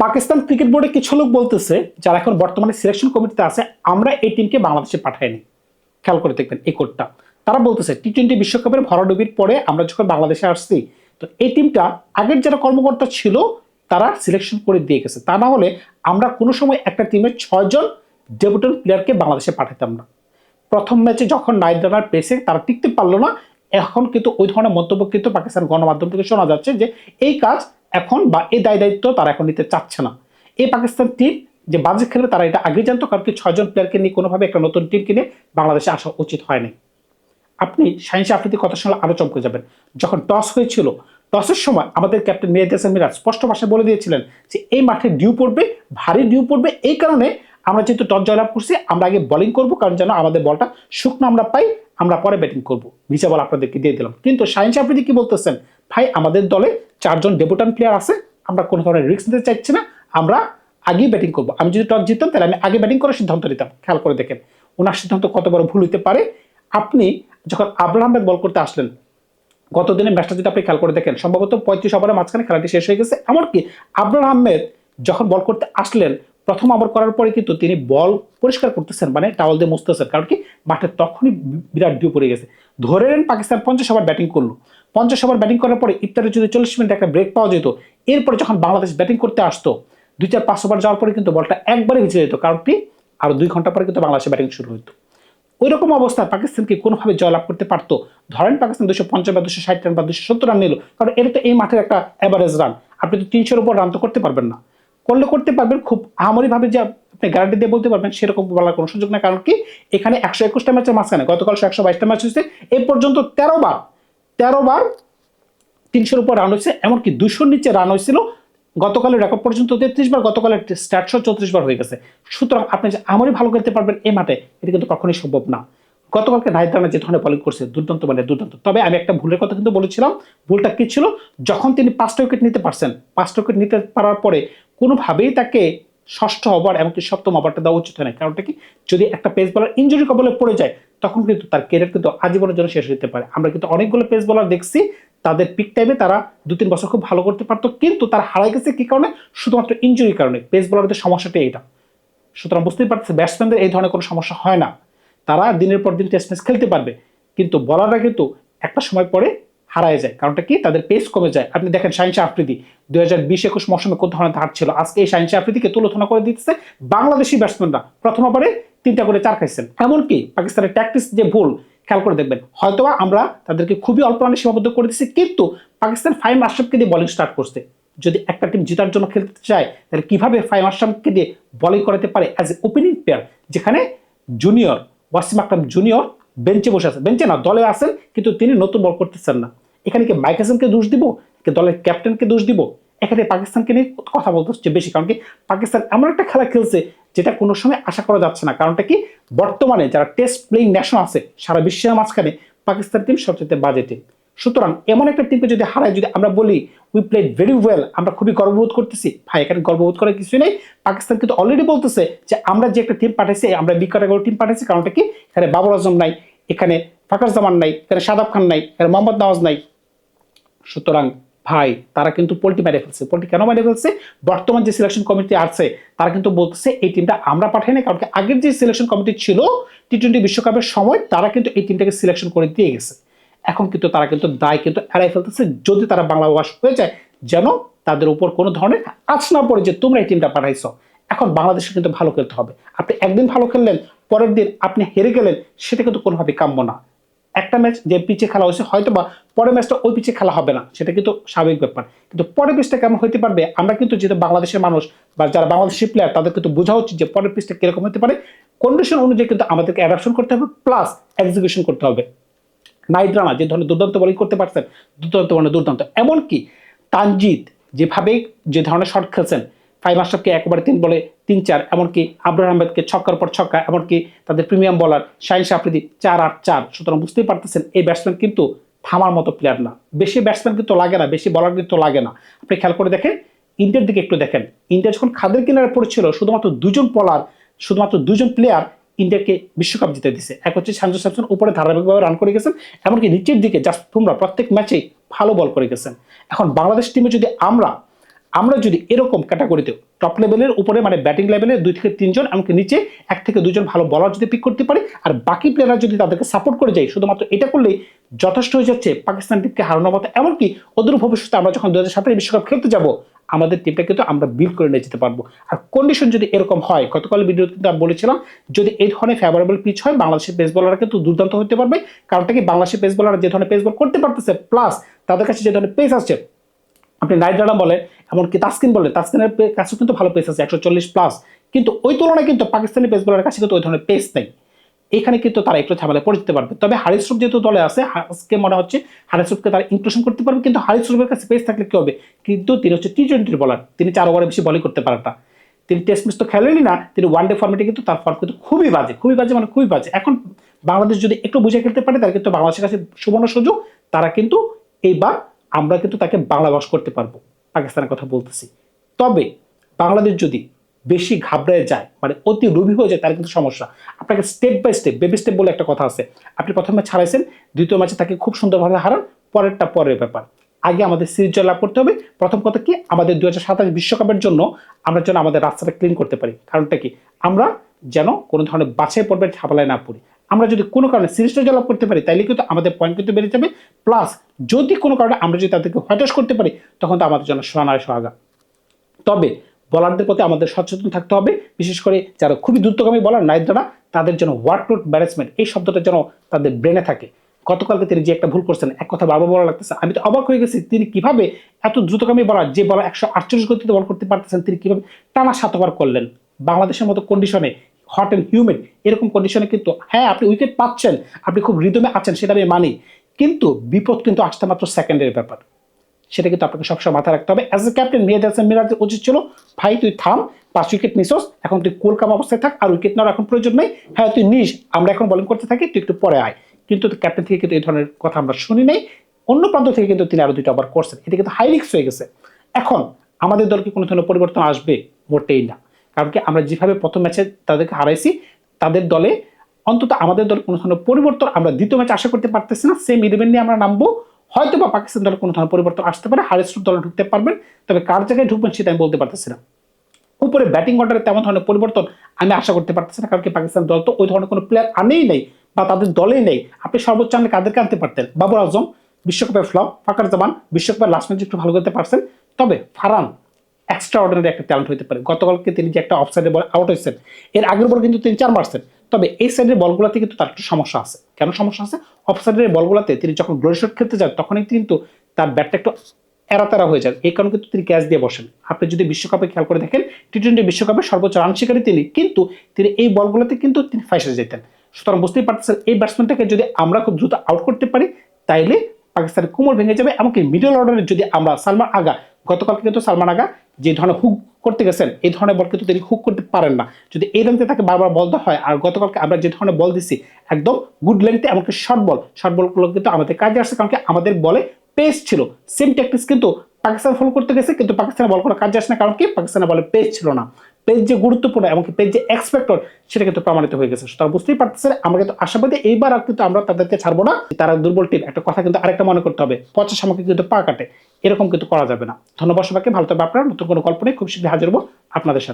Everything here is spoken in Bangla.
পাকিস্তান ক্রিকেট বোর্ডে কিছু লোক বলতেছে যারা এখন বর্তমানে সিলেকশন কমিটিতে আছে, আমরা এই টিমকে বাংলাদেশে পাঠাইনি। খেয়াল করে দেখবেন এই কোডটা। তারা বলতেছে টি-20 বিশ্বকাপের ভরাডুবির পরে আমরা যখন বাংলাদেশে আসছি, তো এই টিমটা আগের যারা কর্মকর্তা ছিল তারা সিলেকশন করে দিয়ে গেছে। তা না হলে আমরা কোনো সময় একটা টিমের 6 জন ডেপুটেন্ট প্লেয়ারকে বাংলাদেশে পাঠাতাম না। প্রথম ম্যাচে যখন নাইট রানার পেসে তারা টিকতে পারলো না, এখন কিন্তু ওই ধরনের মন্তব্য কিন্তু পাকিস্তান গণমাধ্যম থেকে শোনা যাচ্ছে যে এই কাজ এখন বা এই দায় দায়িত্ব তারা এখন নিতে চাচ্ছে না। এই পাকিস্তান টিম যে বাজে খেলবে তারা এটা আগে জানতো, কারণ কি 6 জন প্লেয়ারকে নিয়ে কোনোভাবে একটা নতুন টিম কিনে বাংলাদেশে আসা উচিত হয়নি। আপনি শাহিন আফ্রিদির কথা শুনলে আরো চমকে যাবেন। যখন টস হয়েছিল, টসের সময় আমাদের ক্যাপ্টেন মেহেদী হাসান মিরাজ স্পষ্ট ভাষায় বলে দিয়েছিলেন যে এই মাঠে ডিউ পড়বে, ভারী ডিউ পড়বে। এই কারণে আমরা যেহেতু টস জয়লাভ করছি, আমরা আগে বোলিং করব, কারণ যেন আমাদের বলটা শুকনো আমরা পাই, আমরা পরে ব্যাটিং করব। ভিজা বল আপনাদেরকে দিয়ে দিলাম। কিন্তু শাহিন আফ্রিদি কি বলতেছেন, ভাই আমাদের দলে 4 জন ডেপুটেন্ট প্লেয়ার আছে, আমরা কোনো ধরনের রিস্ক নিতে চাইছি না, আমরা আগেই ব্যাটিং করবো। আমি যদি টস জিততাম তাহলে আমি আগে ব্যাটিং করার সিদ্ধান্ত নিতাম। খেয়াল করে দেখেন ওনার সিদ্ধান্ত কত বড় ভুল হইতে পারে। আপনি যখন আবরার আহমেদ বল করতে আসলেন, গত দিনের ম্যাচটা যদি আপনি খেয়াল করে দেখেন, সম্ভবত 35 ওভারের মাঝখানে খেলাটি শেষ হয়ে গেছে। এমনকি আবরার আহমেদ যখন বল করতে আসলেন, প্রথম ওভার করার পরে কিন্তু তিনি বল পরিষ্কার করতেছেন, মানে টাওয়াল দিয়ে মুছতেছেন, কারণ কি মাঠে তখনই বিরাট ডিউ পড়ে গেছে। ধরে নেন পাকিস্তান 50 ওভার ব্যাটিং করলো। 50 ওভার ব্যাটিং করার পরে ইফতারে যদি 40 মিনিট একটা ব্রেক পাওয়া যেত, এরপরে যখন বাংলাদেশ ব্যাটিং করতে আসতো, 2-4-5 ওভার যাওয়ার পরে কিন্তু বলটা একবারে ভিজে যেত, কারণ কি আরো 2 ঘন্টা পরে কিন্তু বাংলাদেশে ব্যাটিং শুরু হইতো। ওই রকম অবস্থায় পাকিস্তানকে কোনোভাবে জয়লাভ করতে পারতো। ধরেন পাকিস্তান 250 বা 260 রান বা 270 রান নিল, কারণ এটা তো এই মাঠের একটা অ্যাভারেজ রান। আপনি তো 300-র উপর রান তো করতে পারবেন না। করলে করতে পারবেন খুব আহামরি ভাবে যে আপনি গ্যারান্টি দিয়ে বলতে পারবেন সেরকম বলার কোনো সুযোগ নেই। কারণ কি এখানে 121টা ম্যাচের মাঝখানে গতকাল 122টা ম্যাচ হয়েছে, এই পর্যন্ত 13বার 300-র উপর রান হয়েছে, এমনকি 200-র নিচে রান হয়েছিল। গতকালের রেকর্ড পর্যন্ত 33 বার, গতকালের স্ট্যাটস 34 বার হয়ে গেছে। সুতরাং আপনি যে আমারই ভালো করতে পারবেন এই মাঠে, এটা কিন্তু কখনোই সম্ভব না। গতকালকে নাহিদ রানা যে ধরনের বোলিং করছে, দুর্দান্ত মানে দুর্দান্ত। তবে আমি একটা ভুলের কথা কিন্তু বলেছিলাম। ভুলটা কি ছিল, যখন তিনি 5টা উইকেট নিতে পারছেন, 5টা উইকেট নিতে পারার পরে কোনোভাবেই তাকে ষষ্ঠ ওভার এমনকি সপ্তম ওভারটা দেওয়া উচিত হয় না। কারণটা কি, যদি একটা পেস বলার ইনজুরি কবলে পড়ে যায়, তখন কিন্তু তার ক্যারিয়ার কিন্তু আজীবনের জন্য শেষ হতে পারে। আমরা কিন্তু অনেকগুলো পেস বলার দেখছি, তাদের পিক টাইমে তারা 2-3 বছর খুব ভালো করতে পারতো, কিন্তু তারা হারাই গেছে কি কারণে, শুধুমাত্র ইনজুরির কারণে। পেস বলারদের সমস্যাটা এইটা। সুতরাং বুঝতেই পারছে ব্যাটসম্যানদের এই ধরনের কোনো সমস্যা হয় না, তারা দিনের পর দিন টেস্ট ম্যাচ খেলতে পারবে, কিন্তু বলাররা কিন্তু একটা সময় পরে হারায় যায়। কারণটা কি, তাদের পেস কমে যায়। আপনি দেখেন শাহিন আফ্রিদি 2020-21 মৌসুমে কোন ধরনের ধার ছিল, আজকে এই শাহিন আফ্রিদিকে তুলনা করে দিতেছে বাংলাদেশি ব্যাটসম্যানরা। প্রথম ওভারে 3টা করে 4 খাইছেন। এমনকি পাকিস্তানের ট্যাকটিক্স যে ভুল, খেয়াল করে দেখবেন, হয়তোবা আমরা তাদেরকে খুবই অল্প রানে সীমাবদ্ধ করে দিচ্ছি, কিন্তু পাকিস্তান ফাহিম আশরাফকে দিয়ে বোলিং স্টার্ট করছে। যদি একটা টিম জেতার জন্য খেলতে চায়, তাহলে কিভাবে ফাহিম আশরাফকে দিয়ে বোলিং করাতে পারে অ্যাজ এ ওপেনিং প্লেয়ার, যেখানে জুনিয়র ওয়াসিম আকরাম জুনিয়র বেঞ্চে বসে আছেন, বেঞ্চে না দলে আছেন, কিন্তু তিনি নতুন বল করতেছেন না। এখানে কি মাইক হাসানকে দোষ দিব, কি দলের ক্যাপ্টেনকে দোষ দিব? এখানে পাকিস্তানকে নিয়ে কথা বলতে হচ্ছে বেশি, কারণ কি পাকিস্তান এমন একটা খেলা খেলছে যেটা কোনো সময় আশা করা যাচ্ছে না। কারণটা কি, বর্তমানে যারা টেস্ট প্লেইং ন্যাশন আছে সারা বিশ্বের মাঝখানে, পাকিস্তান টিম সবচেয়ে বাজে টিম। সুতরাং এমন একটা টিমকে যদি হারায়, যদি আমরা বলি উই প্লেড ভেরি ওয়েল, আমরা খুবই গর্ববোধ করতেছি, ভাই এখানে গর্ববোধ করার কিছুই নেই। পাকিস্তান কিন্তু অলরেডি বলতেছে যে আমরা যে একটা টিম পাঠাইছি, আমরা বি ক্যাটাগরি টিম পাঠাইছি। কারণটা কি, এখানে বাবর আজম নাই, এখানে ফাকার জামান নাই, এখানে শাদাব খান নাই, এখানে মোহাম্মদ নওয়াজ নাই। সুতরাং ভাই তারা কিন্তু পোল্টি মেরে ফেলছে। পোল্টি কেন মেরে ফেলছে, বর্তমান যে সিলেকশন কমিটি আছে তারা কিন্তু বলতেছে এই টিমটা আমরা পাঠাই না, কারণ আগের যে সিলেকশন কমিটি ছিল টি-20 বিশ্বকাপের সময়, তারা কিন্তু এই টিমটাকে সিলেকশন করে দিয়ে গেছে। এখন কিন্তু তারা কিন্তু দায় কিন্তু এড়াই ফেলতেছে, যদি তারা বাংলা ওয়াশ হয়ে যায়, যেন তাদের উপর কোনো ধরনের আঁচ না পড়ে যে তোমরা এই টিমটা পাঠাইছো। এখন বাংলাদেশে কিন্তু ভালো খেলতে হবে। আপনি একদিন ভালো খেললেন, পরের দিন আপনি হেরে গেলেন, সেটা কিন্তু কোনোভাবে কাম্য না। একটা ম্যাচ যে পিচে খেলা হয়েছে, হয়তো বা পরের ম্যাচটা ওই পিচে খেলা হবে না, সেটা কিন্তু স্বাভাবিক ব্যাপার, কিন্তু পরের পিচটা কেমন হতে পারবে, আমরা কিন্তু যেহেতু বাংলাদেশের মানুষ বা যারা বাংলাদেশি প্লেয়ার, তাদের কিন্তু বোঝা উচিত যে পরের পিচটা কিরকম হতে পারে। কন্ডিশন অনুযায়ী কিন্তু আমাদেরকে অ্যাডাপশন করতে হবে, প্লাস এক্সিকিউশন করতে হবে। নাহিদ রানা যে ধরনের দুর্দান্ত বোলিং করতে পারছেন, দুর্দান্ত মানে দুর্দান্ত। এমনকি তানজিদ যেভাবে যে ধরনের শট খেলছেন, ফাহিম আশরাফকে একবারে 3 বলে 3-4, এমনকি আবরার আহমেদকে ছক্কার পর ছক্কা, এমনকি তাদের প্রিমিয়াম বলার শাহিন আফ্রিদি 4-8-4। সুতরাং বুঝতেই পারতেছেন এই ব্যাটসম্যান কিন্তু থামার মতো প্লেয়ার না। বেশি ব্যাটসম্যান কিন্তু লাগে না, বেশি বলার কিন্তু লাগে না। আপনি খেয়াল করে দেখেন, ইন্ডিয়ার দিকে একটু দেখেন, ইন্ডিয়া যখন খাদের কিনারে পড়েছিল, শুধুমাত্র 2জন বলার, শুধুমাত্র 2জন প্লেয়ার ইন্ডিয়াকে বিশ্বকাপ জিতে দিছে। এক হচ্ছে সঞ্জু স্যামসন, উপরে ধারাবাহিকভাবে রান করে গেছেন, এমনকি নিচের দিকে জাসপ্রীত বুমরা প্রত্যেক ম্যাচেই ভালো বল করে গেছেন। এখন বাংলাদেশ টিমে যদি আমরা আমরা যদি এরকম ক্যাটাগরিতে টপ লেভেলের উপরে মানে ব্যাটিং লেভেলে 2 থেকে 3 জন এমনকি নিচে 1 থেকে 2 জন ভালো বলার যদি পিক করতে পারি আর বাকি প্লেয়াররা যদি তাদেরকে সাপোর্ট করে যায়, শুধুমাত্র এটা করলেই যথেষ্ট হয়ে যাচ্ছে পাকিস্তান টিমকে হারানোর মতো। এমনকি অদূর ভবিষ্যতে আমরা যখন 2027 বিশ্বকাপ খেলতে যাব, আমাদের টিমটা কিন্তু আমরা বিল্ড করে নিয়ে যেতে পারবো। আর কন্ডিশন যদি এরকম হয়, গতকাল ভিডিওতে কিন্তু আমি বলেছিলাম, যদি এই ধরনের ফেভারেবল পিচ হয় বাংলাদেশের পেস বোলাররা কিন্তু দুর্দান্ত হতে পারবে। কারণটা কি, বাংলাদেশের পেস বোলাররা যে ধরনের পেস বল করতে পারতেছে, প্লাস তাদের কাছে যে ধরনের পেস আছে, আপনি নাইট রানা বলেন, এমনকি তাসকিন বলেন, তাসকিনের কাছেও কিন্তু ভালো পেস আছে 140+, কিন্তু ওই তুলনায় কিন্তু পাকিস্তানি পেস বোলারের কাছে কিন্তু ওই ধরনের পেস নেই। এখানে কিন্তু তারা একটু ঝামেলায় পড়ে যেতে পারবে। তবে হারিস রুফ যেহেতু দলে আছে, আজকে মনে হচ্ছে হারিস রুফকে তারা ইনক্লুশন করতে পারবে। কিন্তু হারিস রুফের কাছে পেস থাকলে কি হবে, কিন্তু তিনি হচ্ছে টি20 বলার, তিনি 4 ওভারে বেশি বলই করতে পারেন না। তিনি টেস্ট ম্যাচ তো খেলেনই না, তিনি ওয়ানডে ফর্মেটে কিন্তু তার ফর্ম কিন্তু খুবই বাজে, খুবই বাজে, মানে খুবই বাজে। এখন বাংলাদেশ যদি একটু বুঝে খেলতে পারে, তার কিন্তু বাংলাদেশের কাছে সুবর্ণ সুযোগ, তারা কিন্তু এইবার আমরা কিন্তু তাকে বাংলা বশ করতে পারবো, পাকিস্তানের কথা বলতেছি। তবে বাংলাদেশ যদি বেশি ঘাবড়ে যায়, মানে অতি রুবি হয়ে যায়, তার কিন্তু সমস্যা। আপনাকে step by step, baby step বলে একটা কথা আছে। আপনি প্রথম ম্যাচ হারাইছেন, দ্বিতীয় ম্যাচে তাকে খুব সুন্দরভাবে হারান, পরেরটা পরের ব্যাপার। আগে আমাদের সিরিজ জয় লাভ করতে হবে। প্রথম কথা কি, আমাদের 2027 বিশ্বকাপের জন্য আমরা যেন আমাদের রাস্তাটা ক্লিন করতে পারি। কারণটা কি, আমরা যেন কোনো ধরনের বাছাই পর্বের ঝামেলায় না পড়ি। আমরা যদি কোনো কারণে সিরিজটা জয় লাভ করতে পারি, তাইলে কিন্তু আমাদের পয়েন্ট কিন্তু বেড়ে যাবে। প্লাস যদি কোনো কারণে আমরা যদি তাদেরকে হতাশ করতে পারি, তখন তো আমাদের জন্য সোনার সোহাগা। তবে বলারদের প্রতি আমাদের সচেতন থাকতে হবে, বিশেষ করে যারা খুবই দ্রুতগামী বলার নাইট দ্বারা, তাদের যেন ওয়ার্কলোড ম্যানেজমেন্ট এই শব্দটা যেন তাদের ব্রেনে থাকে। গতকালকে তিনি যে একটা ভুল করছেন, এক কথা বারবার বলা লাগতেছে, আমি তো অবাক হয়ে গেছি, তিনি কিভাবে এত দ্রুতগামী বলার, যে বলার 148 গতিতে বল করতে পারতেছেন, তিনি কিভাবে টানা 7 ওভার করলেন। বাংলাদেশের মতো কন্ডিশনে, হট অ্যান্ড হিউমেন এরকম কন্ডিশনে কিন্তু হ্যাঁ আপনি উইকেট পাচ্ছেন, আপনি খুব রিদমে আছেন, সেটা আমি মানি, কিন্তু বিপদ কিন্তু আসতে মাত্র সেকেন্ডের ব্যাপার। সেটা কিন্তু আপনাকে সবসময় মাথায় রাখতে হবে। অ্যাজ এ ক্যাপ্টেন মেহেদী হাসান মিরাজের উচিত ছিল, ভাই তুই থাম, 5 উইকেট নিছস, এখন তুই কোলকাম অবস্থায় থাক, আর উইকেট নেওয়ার এখন প্রয়োজন নেই। হ্যাঁ তুই নিস, আমরা এখন বোলিং করতে থাকি, তুই একটু পরে আয়। কিন্তু ক্যাপ্টেন থেকে কিন্তু এই ধরনের কথা আমরা শুনি নাই। অন্য প্রান্ত থেকে কিন্তু তিনি আরো 2টা ওভার করছেন, এটা কিন্তু হাই রিস্ক হয়ে গেছে। এখন আমাদের দল কি কোনো ধরনের পরিবর্তন আসবে? মোটেই না। কারণ কি, আমরা যেভাবে প্রথম ম্যাচে তাদেরকে হারাইছি, তাদের দলে অন্তত আমাদের দল কোনো ধরনের পরিবর্তন আমরা দ্বিতীয় ম্যাচে আশা করতে পারতেছি না। সেম ইলেভেন নিয়ে আমরা নামবো, হয়তো বা পাকিস্তান দলের কোনো ধরনের পরিবর্তন আসতে পারে, হারিস রুফ দলে ঢুকতে পারবেন, তবে কার জায়গায় ঢুকবেন সেটা আমি বলতে পারতেছি না। উপরে ব্যাটিং অর্ডারে তেমন ধরনের পরিবর্তন আমি আশা করতে পারতেছি না, কারণ কি পাকিস্তান দল তো ওই ধরনের কোনো প্লেয়ার আনেই নেই, বা তাদের দলেই নেই। আপনি সর্বোচ্চ আনলে কাদেরকে আনতে পারতেন? বাবর আজম বিশ্বকাপের ফ্লপ, ফাকার জামান বিশ্বকাপের লাস্ট ম্যাচ একটু ভালো করতে পারছেন, তবে ফারহান এক্সট্রা অর্ডিনারি একটা ট্যালেন্ট হতে পারে। গতকালকে তিনি যে একটা অফসাইডে বল আউট হয়েছেন, এর আগের বল কিন্তু তিনি 4 মারছেন। তবে এই সাইডের বলগুলোতে কিন্তু তার একটু সমস্যা আছে। কেন সমস্যা আছে? অফসাইডের বলগুলোতে তিনি যখন গ্লোরি শট খেলতে যান, তখনই কিন্তু তার ব্যাটটা একটু এরাতেরা হয়ে যায়, এই কারণে কিন্তু তিনি ক্যাচ দিয়ে বসেন। আপনি যদি বিশ্বকাপে খেয়াল করে দেখেন, টি20 বিশ্বকাপে সর্বোচ্চ রান শিকারী তিনি, কিন্তু তিনি এই বলগুলোতে কিন্তু তিনি ফাইসে যেতেন। সুতরাং বুঝতেই পারতেছেন, এই ব্যাটসম্যানটাকে যদি আমরা খুব দ্রুত আউট করতে পারি, তাইলে পাকিস্তানের কোমর ভেঙে যাবে। এমনকি মিডল অর্ডারে যদি আমরা সালমান আগা, গতকালকে কিন্তু সালমান আগা যে ধরনের হুক করতে গেছেন, এই ধরনের বল কিন্তু তিনি হুক করতে পারেন না, যদি এই লেন্থে তাকে বারবার বল দেওয়া হয়। আর গতকালকে আমরা যে ধরনের বল দিচ্ছি একদম গুড লেন্থে, এমনকি শর্ট বলগুলো কিন্তু আমাদের কাজে আসছে, কারণ কি আমাদের বলে পেস ছিল। সেম ট্যাকটিক্স কিন্তু পাকিস্তান ফলো করতে গেছে, কিন্তু পাকিস্তানের বল কোনো কাজে আসে না, কারণ কি পাকিস্তানের বলে পেস ছিল না। পেজ যে গুরুত্বপূর্ণ, এমনকি পেজ যে এক্সপেক্টর, সেটা কিন্তু প্রমাণিত হয়ে গেছে। তারা বুঝতেই পারতেছে, আমরা কিন্তু আশাবাদী এইবার আর কিন্তু আমরা তাদেরকে ছাড়বো না। তারা দুর্বল টিম, একটা কথা কিন্তু আরেকটা মনে করতে হবে, পচা সামগ্রী কিন্তু পা কাটে, এরকম কিন্তু করা যাবে না। ধন্যবাদ সবাইকে, ভালো থাকবে আপনারা। নতুন কোনো গল্প নেই, খুব শীঘ্রই হাজির হবো আপনাদের সাথে।